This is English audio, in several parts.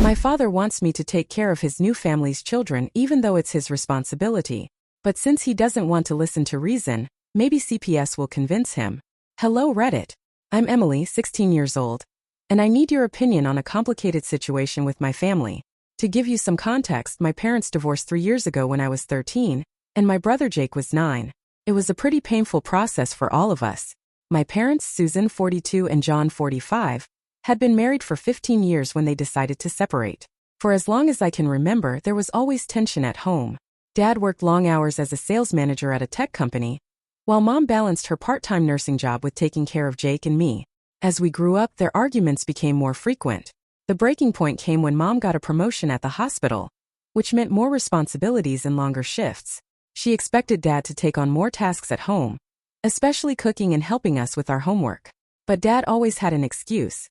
My father wants me to take care of his new family's children even though it's his responsibility. But since he doesn't want to listen to reason, maybe CPS will convince him. Hello Reddit. I'm Emily, 16 years old, and I need your opinion on a complicated situation with my family. To give you some context, my parents divorced 3 years ago when I was 13, and my brother Jake was 9. It was a pretty painful process for all of us. My parents, Susan, 42, and John, 45, had been married for 15 years when they decided to separate. For as long as I can remember, there was always tension at home. Dad worked long hours as a sales manager at a tech company, while Mom balanced her part-time nursing job with taking care of Jake and me. As we grew up, their arguments became more frequent. The breaking point came when Mom got a promotion at the hospital, which meant more responsibilities and longer shifts. She expected Dad to take on more tasks at home, especially cooking and helping us with our homework. But Dad always had an excuse.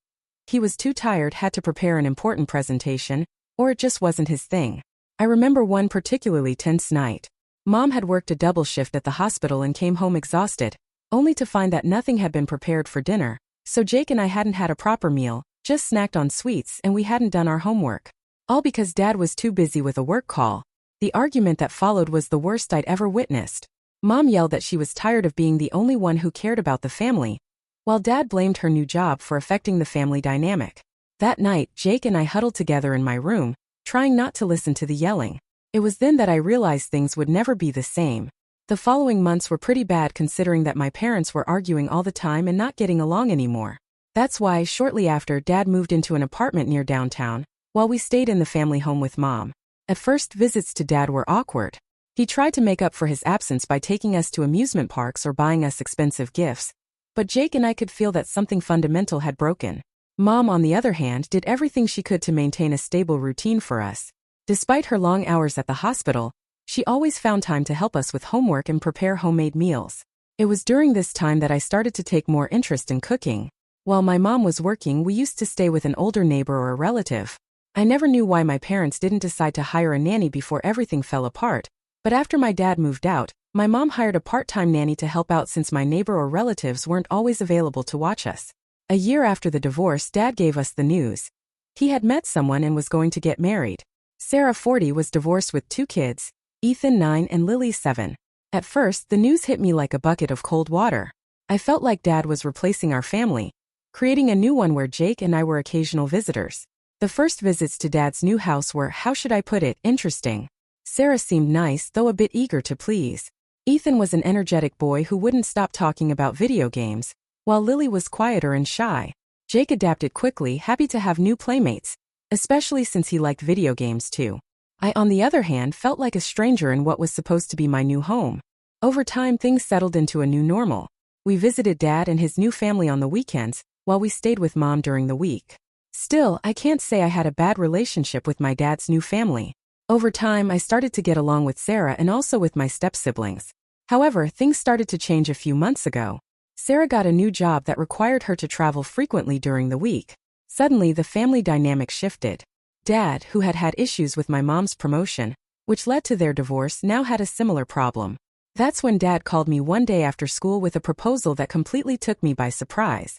He was too tired, had to prepare an important presentation, or it just wasn't his thing. I remember one particularly tense night. Mom had worked a double shift at the hospital and came home exhausted, only to find that nothing had been prepared for dinner. So Jake and I hadn't had a proper meal, just snacked on sweets, and we hadn't done our homework. All because Dad was too busy with a work call. The argument that followed was the worst I'd ever witnessed. Mom yelled that she was tired of being the only one who cared about the family, while Dad blamed her new job for affecting the family dynamic. That night, Jake and I huddled together in my room, trying not to listen to the yelling. It was then that I realized things would never be the same. The following months were pretty bad considering that my parents were arguing all the time and not getting along anymore. That's why, shortly after, Dad moved into an apartment near downtown, while we stayed in the family home with Mom. At first, visits to Dad were awkward. He tried to make up for his absence by taking us to amusement parks or buying us expensive gifts. But Jake and I could feel that something fundamental had broken. Mom, on the other hand, did everything she could to maintain a stable routine for us. Despite her long hours at the hospital, she always found time to help us with homework and prepare homemade meals. It was during this time that I started to take more interest in cooking. While my mom was working, we used to stay with an older neighbor or a relative. I never knew why my parents didn't decide to hire a nanny before everything fell apart, but after my dad moved out, my mom hired a part-time nanny to help out since my neighbor or relatives weren't always available to watch us. A year after the divorce, Dad gave us the news. He had met someone and was going to get married. Sarah, 40, was divorced with 2 kids, Ethan, 9, and Lily, 7. At first, the news hit me like a bucket of cold water. I felt like Dad was replacing our family, creating a new one where Jake and I were occasional visitors. The first visits to Dad's new house were, how should I put it, interesting. Sarah seemed nice, though a bit eager to please. Ethan was an energetic boy who wouldn't stop talking about video games, while Lily was quieter and shy. Jake adapted quickly, happy to have new playmates, especially since he liked video games too. I, on the other hand, felt like a stranger in what was supposed to be my new home. Over time, things settled into a new normal. We visited Dad and his new family on the weekends, while we stayed with Mom during the week. Still, I can't say I had a bad relationship with my dad's new family. Over time, I started to get along with Sarah and also with my step-siblings. However, things started to change a few months ago. Sarah got a new job that required her to travel frequently during the week. Suddenly, the family dynamic shifted. Dad, who had had issues with my mom's promotion, which led to their divorce, now had a similar problem. That's when Dad called me one day after school with a proposal that completely took me by surprise.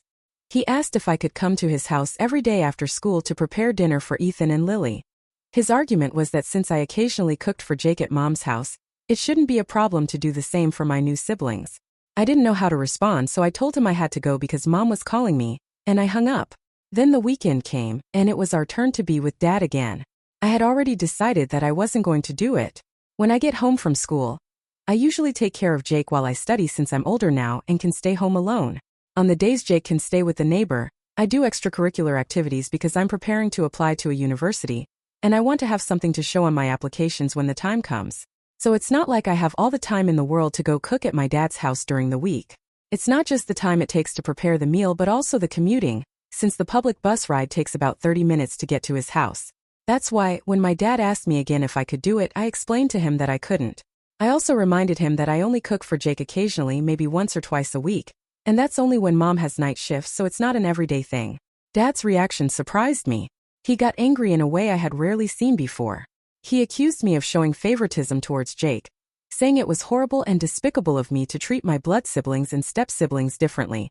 He asked if I could come to his house every day after school to prepare dinner for Ethan and Lily. His argument was that since I occasionally cooked for Jake at Mom's house, it shouldn't be a problem to do the same for my new siblings. I didn't know how to respond, so I told him I had to go because Mom was calling me, and I hung up. Then the weekend came, and it was our turn to be with Dad again. I had already decided that I wasn't going to do it. When I get home from school, I usually take care of Jake while I study since I'm older now and can stay home alone. On the days Jake can stay with the neighbor, I do extracurricular activities because I'm preparing to apply to a university, and I want to have something to show on my applications when the time comes. So it's not like I have all the time in the world to go cook at my dad's house during the week. It's not just the time it takes to prepare the meal but also the commuting, since the public bus ride takes about 30 minutes to get to his house. That's why, when my dad asked me again if I could do it, I explained to him that I couldn't. I also reminded him that I only cook for Jake occasionally, maybe once or twice a week, and that's only when Mom has night shifts, so it's not an everyday thing. Dad's reaction surprised me. He got angry in a way I had rarely seen before. He accused me of showing favoritism towards Jake, saying it was horrible and despicable of me to treat my blood siblings and step-siblings differently.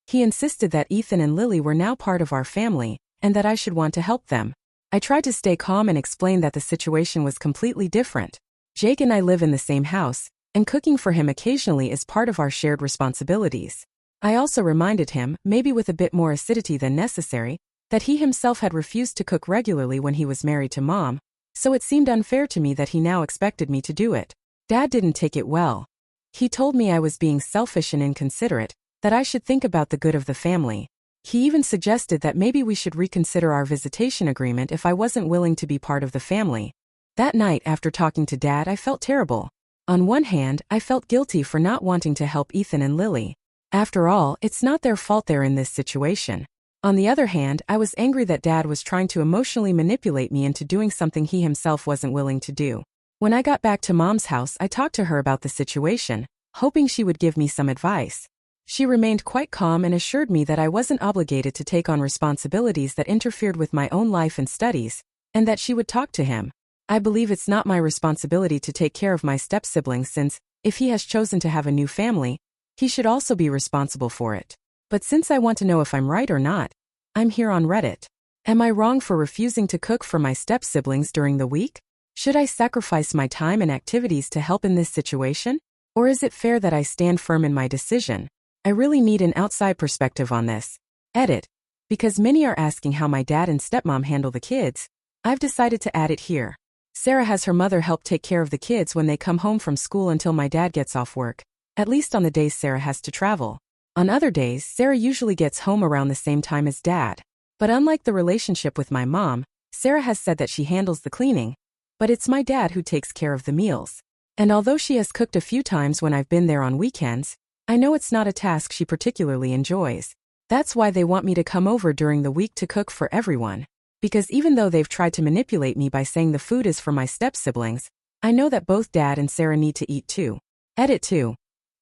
He insisted that Ethan and Lily were now part of our family, and that I should want to help them. I tried to stay calm and explain that the situation was completely different. Jake and I live in the same house, and cooking for him occasionally is part of our shared responsibilities. I also reminded him, maybe with a bit more acidity than necessary, that he himself had refused to cook regularly when he was married to Mom, so it seemed unfair to me that he now expected me to do it. Dad didn't take it well. He told me I was being selfish and inconsiderate, that I should think about the good of the family. He even suggested that maybe we should reconsider our visitation agreement if I wasn't willing to be part of the family. That night, after talking to Dad, I felt terrible. On one hand, I felt guilty for not wanting to help Ethan and Lily. After all, it's not their fault they're in this situation. On the other hand, I was angry that Dad was trying to emotionally manipulate me into doing something he himself wasn't willing to do. When I got back to Mom's house, I talked to her about the situation, hoping she would give me some advice. She remained quite calm and assured me that I wasn't obligated to take on responsibilities that interfered with my own life and studies, and that she would talk to him. I believe it's not my responsibility to take care of my step-siblings since, if he has chosen to have a new family, he should also be responsible for it. But since I want to know if I'm right or not, I'm here on Reddit. Am I wrong for refusing to cook for my step-siblings during the week? Should I sacrifice my time and activities to help in this situation? Or is it fair that I stand firm in my decision? I really need an outside perspective on this. Edit. Because many are asking how my dad and stepmom handle the kids, I've decided to add it here. Sarah has her mother help take care of the kids when they come home from school until my dad gets off work, at least on the days Sarah has to travel. On other days, Sarah usually gets home around the same time as Dad. But unlike the relationship with my mom, Sarah has said that she handles the cleaning, but it's my dad who takes care of the meals. And although she has cooked a few times when I've been there on weekends, I know it's not a task she particularly enjoys. That's why they want me to come over during the week to cook for everyone. Because even though they've tried to manipulate me by saying the food is for my step-siblings, I know that both Dad and Sarah need to eat too. Edit 2.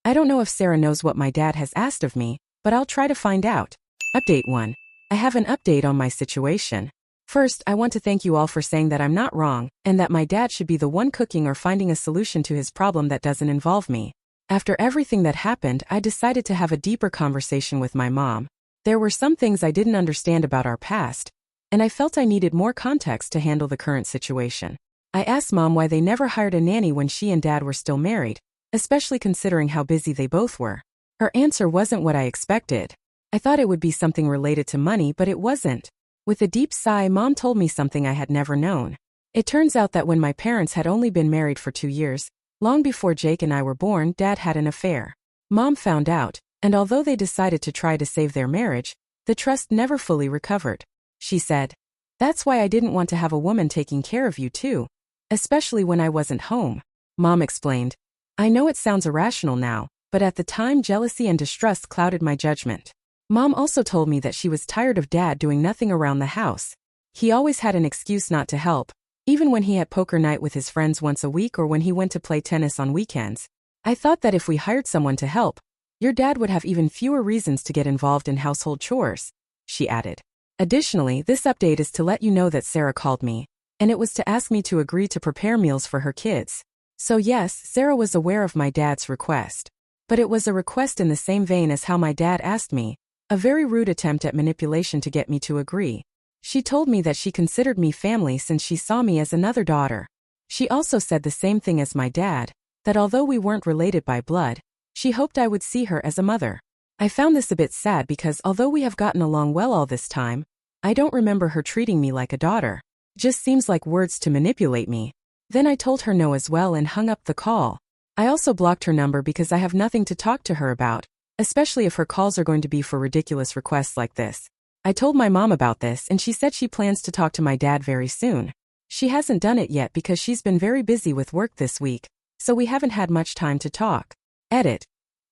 I don't know if Sarah knows what my dad has asked of me, but I'll try to find out. Update 1. I have an update on my situation. First, I want to thank you all for saying that I'm not wrong, and that my dad should be the one cooking or finding a solution to his problem that doesn't involve me. After everything that happened, I decided to have a deeper conversation with my mom. There were some things I didn't understand about our past, and I felt I needed more context to handle the current situation. I asked Mom why they never hired a nanny when she and Dad were still married, especially considering how busy they both were. Her answer wasn't what I expected. I thought it would be something related to money, but it wasn't. With a deep sigh, Mom told me something I had never known. It turns out that when my parents had only been married for 2 years, long before Jake and I were born, Dad had an affair. Mom found out, and although they decided to try to save their marriage, the trust never fully recovered. She said, "That's why I didn't want to have a woman taking care of you too, especially when I wasn't home." Mom explained, "I know it sounds irrational now, but at the time jealousy and distrust clouded my judgment." Mom also told me that she was tired of Dad doing nothing around the house. He always had an excuse not to help, even when he had poker night with his friends once a week or when he went to play tennis on weekends. "I thought that if we hired someone to help, your dad would have even fewer reasons to get involved in household chores," she added. Additionally, this update is to let you know that Sarah called me, and it was to ask me to agree to prepare meals for her kids. So yes, Sarah was aware of my dad's request. But it was a request in the same vein as how my dad asked me, a very rude attempt at manipulation to get me to agree. She told me that she considered me family since she saw me as another daughter. She also said the same thing as my dad, that although we weren't related by blood, she hoped I would see her as a mother. I found this a bit sad because although we have gotten along well all this time, I don't remember her treating me like a daughter. Just seems like words to manipulate me. Then I told her no as well and hung up the call. I also blocked her number because I have nothing to talk to her about, especially if her calls are going to be for ridiculous requests like this. I told my mom about this and she said she plans to talk to my dad very soon. She hasn't done it yet because she's been very busy with work this week, so we haven't had much time to talk. Edit.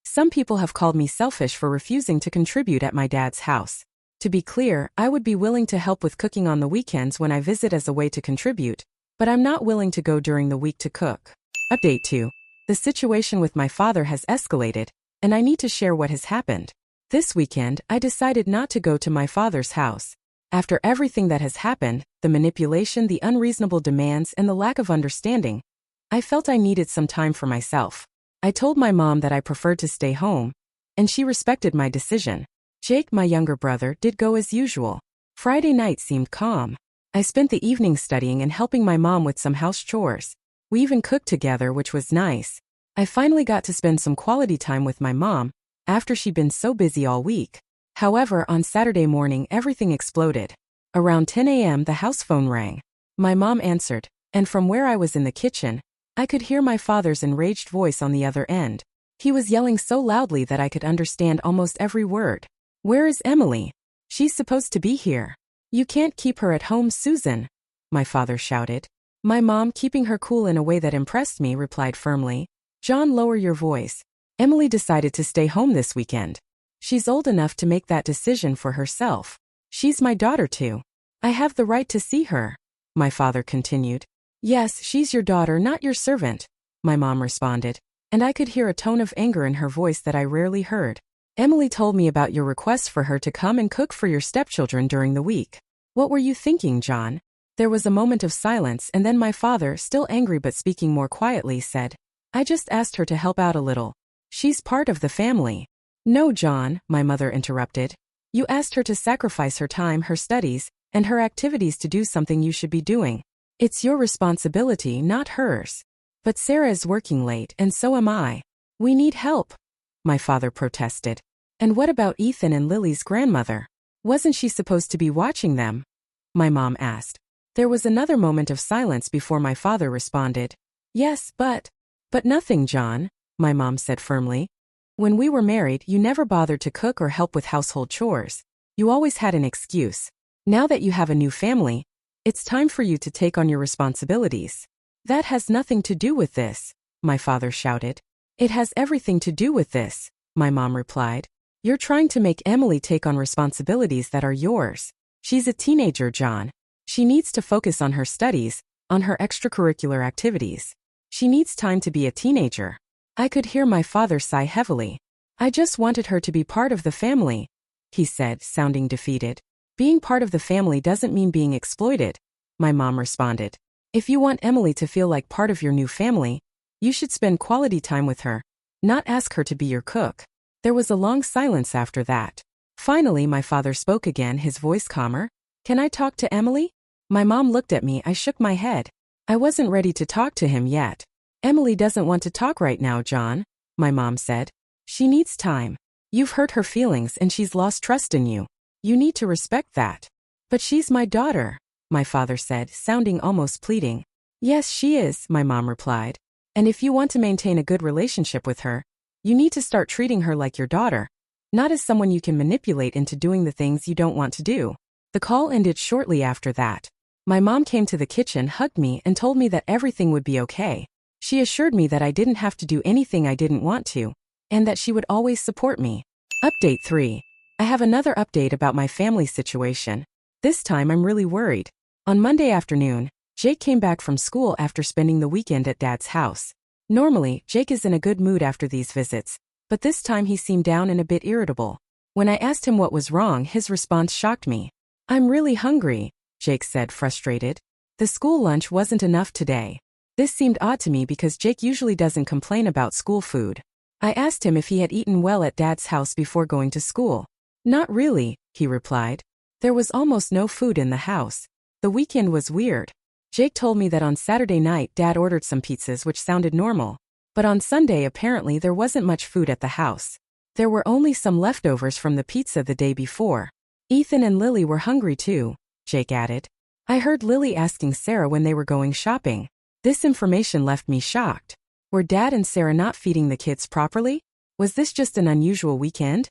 Some people have called me selfish for refusing to contribute at my dad's house. To be clear, I would be willing to help with cooking on the weekends when I visit as a way to contribute, but I'm not willing to go during the week to cook. Update 2. The situation with my father has escalated, and I need to share what has happened. This weekend, I decided not to go to my father's house. After everything that has happened, the manipulation, the unreasonable demands, and the lack of understanding, I felt I needed some time for myself. I told my mom that I preferred to stay home, and she respected my decision. Jake, my younger brother, did go as usual. Friday night seemed calm. I spent the evening studying and helping my mom with some house chores. We even cooked together, which was nice. I finally got to spend some quality time with my mom after she'd been so busy all week. However, on Saturday morning, everything exploded. Around 10 a.m., the house phone rang. My mom answered, and from where I was in the kitchen, I could hear my father's enraged voice on the other end. He was yelling so loudly that I could understand almost every word. "Where is Emily? She's supposed to be here. You can't keep her at home, Susan," my father shouted. My mom, keeping her cool in a way that impressed me, replied firmly, "John, lower your voice. Emily decided to stay home this weekend. She's old enough to make that decision for herself. She's my daughter too. I have the right to see her," my father continued. "Yes, she's your daughter, not your servant," my mom responded, and I could hear a tone of anger in her voice that I rarely heard. "Emily told me about your request for her to come and cook for your stepchildren during the week. What were you thinking, John?" There was a moment of silence, and then my father, still angry but speaking more quietly, said, "I just asked her to help out a little. She's part of the family." "No, John," my mother interrupted. "You asked her to sacrifice her time, her studies, and her activities to do something you should be doing. It's your responsibility, not hers." "But Sarah is working late, and so am I. We need help," my father protested. "And what about Ethan and Lily's grandmother? Wasn't she supposed to be watching them?" my mom asked. There was another moment of silence before my father responded. "Yes, but nothing, John," my mom said firmly. "When we were married, you never bothered to cook or help with household chores. You always had an excuse. Now that you have a new family, it's time for you to take on your responsibilities." "That has nothing to do with this," my father shouted. "It has everything to do with this," my mom replied. "You're trying to make Emily take on responsibilities that are yours. She's a teenager, John. She needs to focus on her studies, on her extracurricular activities. She needs time to be a teenager." I could hear my father sigh heavily. "I just wanted her to be part of the family," he said, sounding defeated. "Being part of the family doesn't mean being exploited," my mom responded. "If you want Emily to feel like part of your new family, you should spend quality time with her, not ask her to be your cook." There was a long silence after that. Finally, my father spoke again, his voice calmer. "Can I talk to Emily?" My mom looked at me. I shook my head. I wasn't ready to talk to him yet. "Emily doesn't want to talk right now, John," my mom said. "She needs time. You've hurt her feelings and she's lost trust in you. You need to respect that." "But she's my daughter," my father said, sounding almost pleading. "Yes, she is," my mom replied. "And if you want to maintain a good relationship with her, you need to start treating her like your daughter, not as someone you can manipulate into doing the things you don't want to do." The call ended shortly after that. My mom came to the kitchen, hugged me, and told me that everything would be okay. She assured me that I didn't have to do anything I didn't want to, and that she would always support me. Update 3. I have another update about my family situation. This time I'm really worried. On Monday afternoon, Jake came back from school after spending the weekend at Dad's house. Normally, Jake is in a good mood after these visits, but this time he seemed down and a bit irritable. When I asked him what was wrong, his response shocked me. "I'm really hungry," Jake said, frustrated. "The school lunch wasn't enough today." This seemed odd to me because Jake usually doesn't complain about school food. I asked him if he had eaten well at Dad's house before going to school. "Not really," he replied. "There was almost no food in the house. The weekend was weird." Jake told me that on Saturday night Dad ordered some pizzas, which sounded normal. But on Sunday apparently there wasn't much food at the house. There were only some leftovers from the pizza the day before. "Ethan and Lily were hungry too," Jake added. "I heard Lily asking Sarah when they were going shopping." This information left me shocked. Were Dad and Sarah not feeding the kids properly? Was this just an unusual weekend?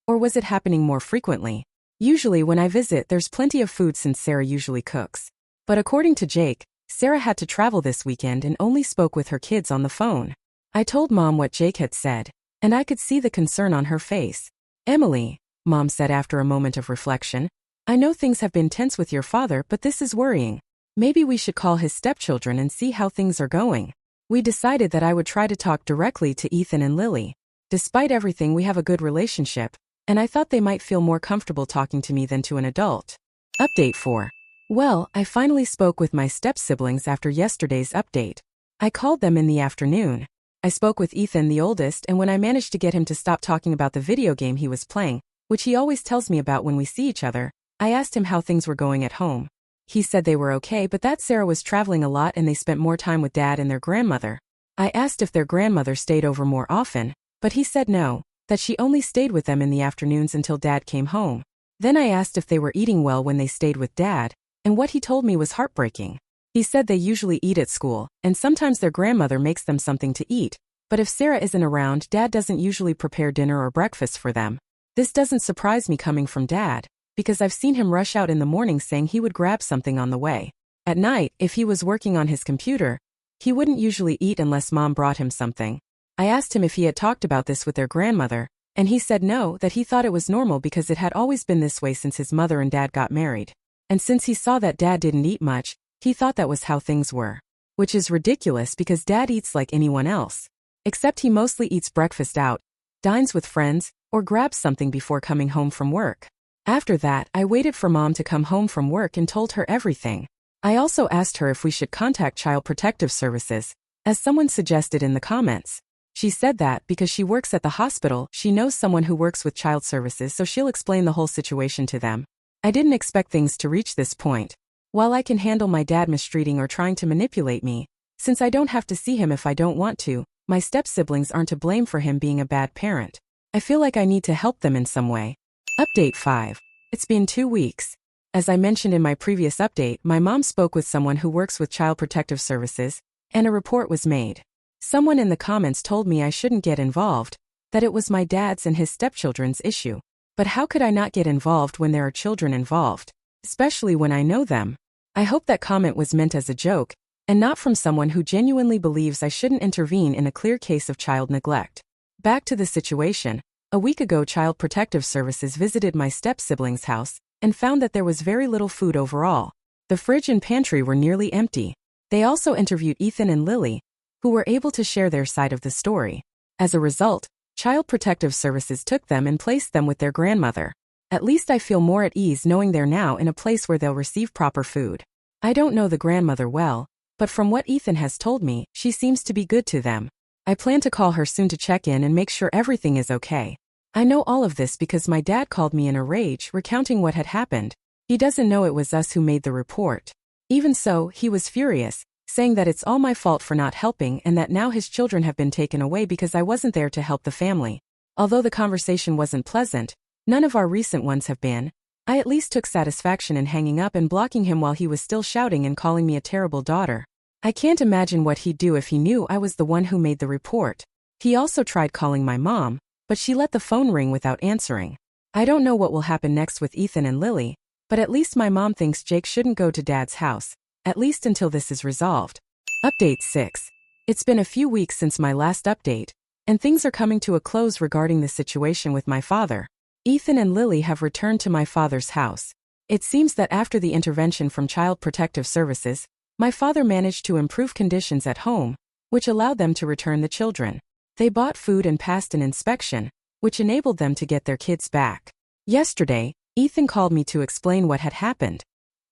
Or was it happening more frequently? Usually when I visit, there's plenty of food since Sarah usually cooks. But according to Jake, Sarah had to travel this weekend and only spoke with her kids on the phone. I told Mom what Jake had said, and I could see the concern on her face. "Emily," Mom said after a moment of reflection, "I know things have been tense with your father, but this is worrying. Maybe we should call his stepchildren and see how things are going." We decided that I would try to talk directly to Ethan and Lily. Despite everything, we have a good relationship, and I thought they might feel more comfortable talking to me than to an adult. Update 4. Well, I finally spoke with my step-siblings after yesterday's update. I called them in the afternoon. I spoke with Ethan, the oldest, and when I managed to get him to stop talking about the video game he was playing, which he always tells me about when we see each other, I asked him how things were going at home. He said they were okay but that Sarah was traveling a lot and they spent more time with Dad and their grandmother. I asked if their grandmother stayed over more often, but he said no, that she only stayed with them in the afternoons until Dad came home. Then I asked if they were eating well when they stayed with Dad, and what he told me was heartbreaking. He said they usually eat at school, and sometimes their grandmother makes them something to eat, but if Sarah isn't around, Dad doesn't usually prepare dinner or breakfast for them. This doesn't surprise me coming from Dad, because I've seen him rush out in the morning saying he would grab something on the way. At night, if he was working on his computer, he wouldn't usually eat unless Mom brought him something. I asked him if he had talked about this with their grandmother, and he said no, that he thought it was normal because it had always been this way since his mother and Dad got married. And since he saw that Dad didn't eat much, he thought that was how things were. Which is ridiculous because Dad eats like anyone else. Except he mostly eats breakfast out, dines with friends, or grabs something before coming home from work. After that, I waited for Mom to come home from work and told her everything. I also asked her if we should contact Child Protective Services, as someone suggested in the comments. She said that because she works at the hospital, she knows someone who works with child services, so she'll explain the whole situation to them. I didn't expect things to reach this point. While I can handle my dad mistreating or trying to manipulate me, since I don't have to see him if I don't want to, my step-siblings aren't to blame for him being a bad parent. I feel like I need to help them in some way. Update 5. It's been 2 weeks. As I mentioned in my previous update, my mom spoke with someone who works with Child Protective Services, and a report was made. Someone in the comments told me I shouldn't get involved, that it was my dad's and his stepchildren's issue. But how could I not get involved when there are children involved, especially when I know them? I hope that comment was meant as a joke, and not from someone who genuinely believes I shouldn't intervene in a clear case of child neglect. Back to the situation. A week ago, Child Protective Services visited my step-sibling's house and found that there was very little food overall. The fridge and pantry were nearly empty. They also interviewed Ethan and Lily, who were able to share their side of the story. As a result, Child Protective Services took them and placed them with their grandmother. At least I feel more at ease knowing they're now in a place where they'll receive proper food. I don't know the grandmother well, but from what Ethan has told me, she seems to be good to them. I plan to call her soon to check in and make sure everything is okay. I know all of this because my dad called me in a rage recounting what had happened. He doesn't know it was us who made the report. Even so, he was furious, saying that it's all my fault for not helping and that now his children have been taken away because I wasn't there to help the family. Although the conversation wasn't pleasant, none of our recent ones have been. I at least took satisfaction in hanging up and blocking him while he was still shouting and calling me a terrible daughter. I can't imagine what he'd do if he knew I was the one who made the report. He also tried calling my mom, but she let the phone ring without answering. I don't know what will happen next with Ethan and Lily, but at least my mom thinks Jake shouldn't go to Dad's house, at least until this is resolved. Update 6. It's been a few weeks since my last update, and things are coming to a close regarding the situation with my father. Ethan and Lily have returned to my father's house. It seems that after the intervention from Child Protective Services, my father managed to improve conditions at home, which allowed them to return the children. They bought food and passed an inspection, which enabled them to get their kids back. Yesterday, Ethan called me to explain what had happened.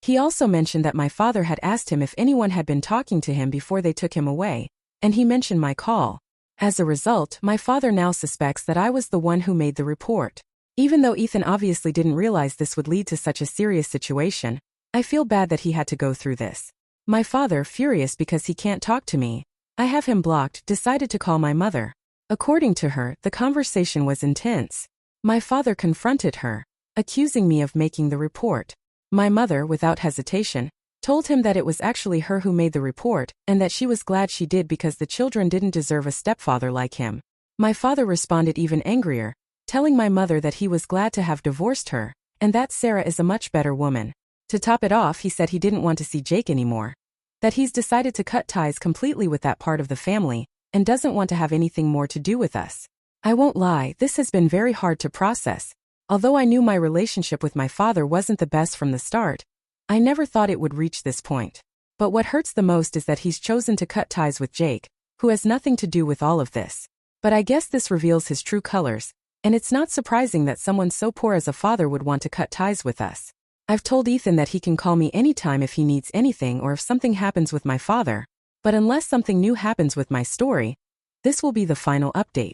He also mentioned that my father had asked him if anyone had been talking to him before they took him away, and he mentioned my call. As a result, my father now suspects that I was the one who made the report. Even though Ethan obviously didn't realize this would lead to such a serious situation, I feel bad that he had to go through this. My father, furious because he can't talk to me, I have him blocked, decided to call my mother. According to her, the conversation was intense. My father confronted her, accusing me of making the report. My mother, without hesitation, told him that it was actually her who made the report, and that she was glad she did because the children didn't deserve a stepfather like him. My father responded even angrier, telling my mother that he was glad to have divorced her, and that Sarah is a much better woman. To top it off, he said he didn't want to see Jake anymore. That he's decided to cut ties completely with that part of the family, and doesn't want to have anything more to do with us. I won't lie, this has been very hard to process. Although I knew my relationship with my father wasn't the best from the start, I never thought it would reach this point. But what hurts the most is that he's chosen to cut ties with Jake, who has nothing to do with all of this. But I guess this reveals his true colors, and it's not surprising that someone so poor as a father would want to cut ties with us. I've told Ethan that he can call me anytime if he needs anything or if something happens with my father, but unless something new happens with my story, this will be the final update.